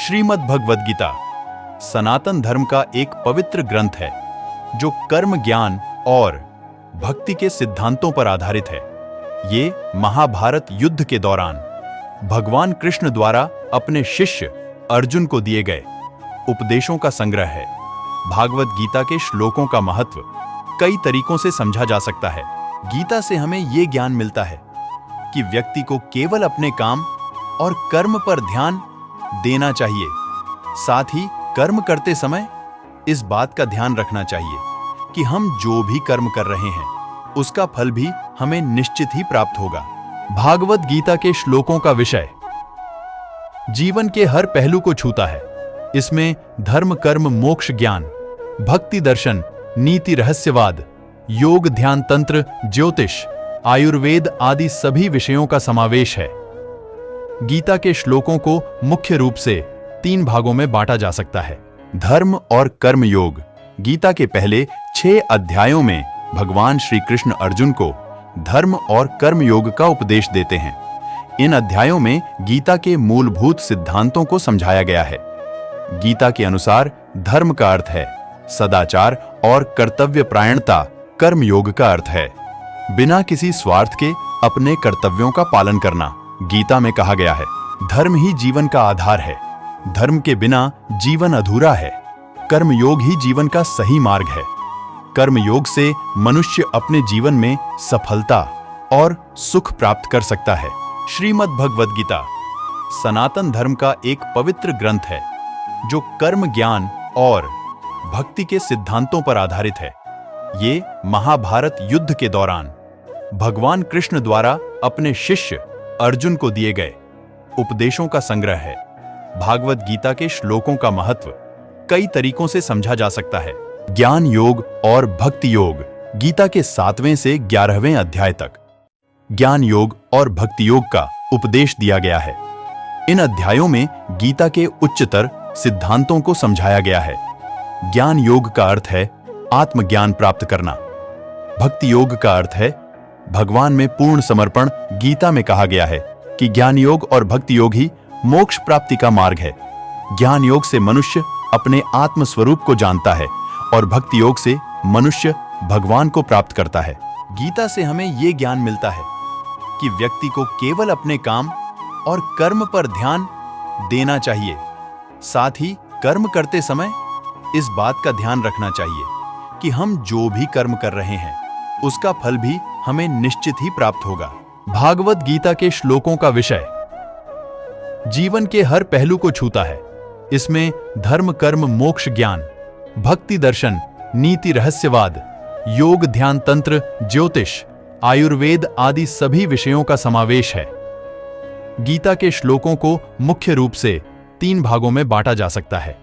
श्रीमद् भगवद गीता सनातन धर्म का एक पवित्र ग्रंथ है जो कर्म ज्ञान और भक्ति के सिद्धांतों पर आधारित है। ये महाभारत युद्ध के दौरान भगवान कृष्ण द्वारा अपने शिष्य अर्जुन को दिए गए उपदेशों का संग्रह है। भागवत गीता के श्लोकों का महत्व कई तरीकों से समझा जा सकता है। गीता से हमें ये ज्ञान मिलता है कि व्यक्ति को केवल अपने काम और कर्म पर ध्यान देना चाहिए, साथ ही कर्म करते समय इस बात का ध्यान रखना चाहिए कि हम जो भी कर्म कर रहे हैं उसका फल भी हमें निश्चित ही प्राप्त होगा। भागवत गीता के श्लोकों का विषय जीवन के हर पहलू को छूता है। इसमें धर्म कर्म मोक्ष ज्ञान, भक्ति दर्शन, नीति रहस्यवाद, योग ध्यान तंत्र, ज्योतिष, आयुर्वेद आदि सभी विषयों का समावेश है। गीता के श्लोकों को मुख्य रूप से 3 भागों में बांटा जा सकता है। धर्म और कर्म योग। गीता के पहले 6 अध्यायों में भगवान श्री कृष्ण अर्जुन को धर्म और कर्म योग का उपदेश देते हैं। इन अध्यायों में गीता के मूलभूत सिद्धांतों को समझाया गया है। गीता के अनुसार धर्म का अर्थ है सदाचार और कर्तव्यपरायणता, कर्म योग का अर्थ है बिना किसी स्वार्थ के अपने कर्तव्यों का पालन करना। गीता में कहा गया है, धर्म ही जीवन का आधार है, धर्म के बिना जीवन अधूरा है। कर्म योग ही जीवन का सही मार्ग है। कर्म योग से मनुष्य अपने जीवन में सफलता और सुख प्राप्त कर सकता है। श्रीमद् भगवद गीता सनातन धर्म का एक पवित्र ग्रंथ है जो कर्म ज्ञान और भक्ति के सिद्धांतों पर आधारित है। ये महाभारत युद्ध के दौरान भगवान कृष्ण द्वारा अपने शिष्य अर्जुन को दिए गए उपदेशों का संग्रह है। भागवत गीता के श्लोकों का महत्व कई तरीकों से समझा जा सकता है। ज्ञान योग और भक्ति योग। गीता के 7वें से 11वें अध्याय तक ज्ञान योग और भक्ति योग का उपदेश दिया गया है। इन अध्यायों में गीता के उच्चतर सिद्धांतों को समझाया गया है। ज्ञान योग का अर्थ है आत्मज्ञान प्राप्त करना। भक्ति योग का अर्थ है भगवान में पूर्ण समर्पण। गीता में कहा गया है कि ज्ञान योग और भक्ति योग ही मोक्ष प्राप्ति का मार्ग है। ज्ञान योग से मनुष्य अपने आत्म स्वरूप को जानता है और भक्ति योग से मनुष्य भगवान को प्राप्त करता है। गीता से हमें यह ज्ञान मिलता है कि व्यक्ति को केवल अपने काम और कर्म पर ध्यान देना चाहिए, साथ ही कर्म करते समय इस बात का ध्यान रखना चाहिए कि हम जो भी कर्म कर रहे हैं उसका फल भी हमें निश्चित ही प्राप्त होगा। भागवत गीता के श्लोकों का विषय जीवन के हर पहलू को छूता है। इसमें धर्म कर्म मोक्ष ज्ञान, भक्ति दर्शन, नीति रहस्यवाद, योग ध्यान तंत्र, ज्योतिष, आयुर्वेद आदि सभी विषयों का समावेश है। गीता के श्लोकों को मुख्य रूप से 3 भागों में बांटा जा सकता है।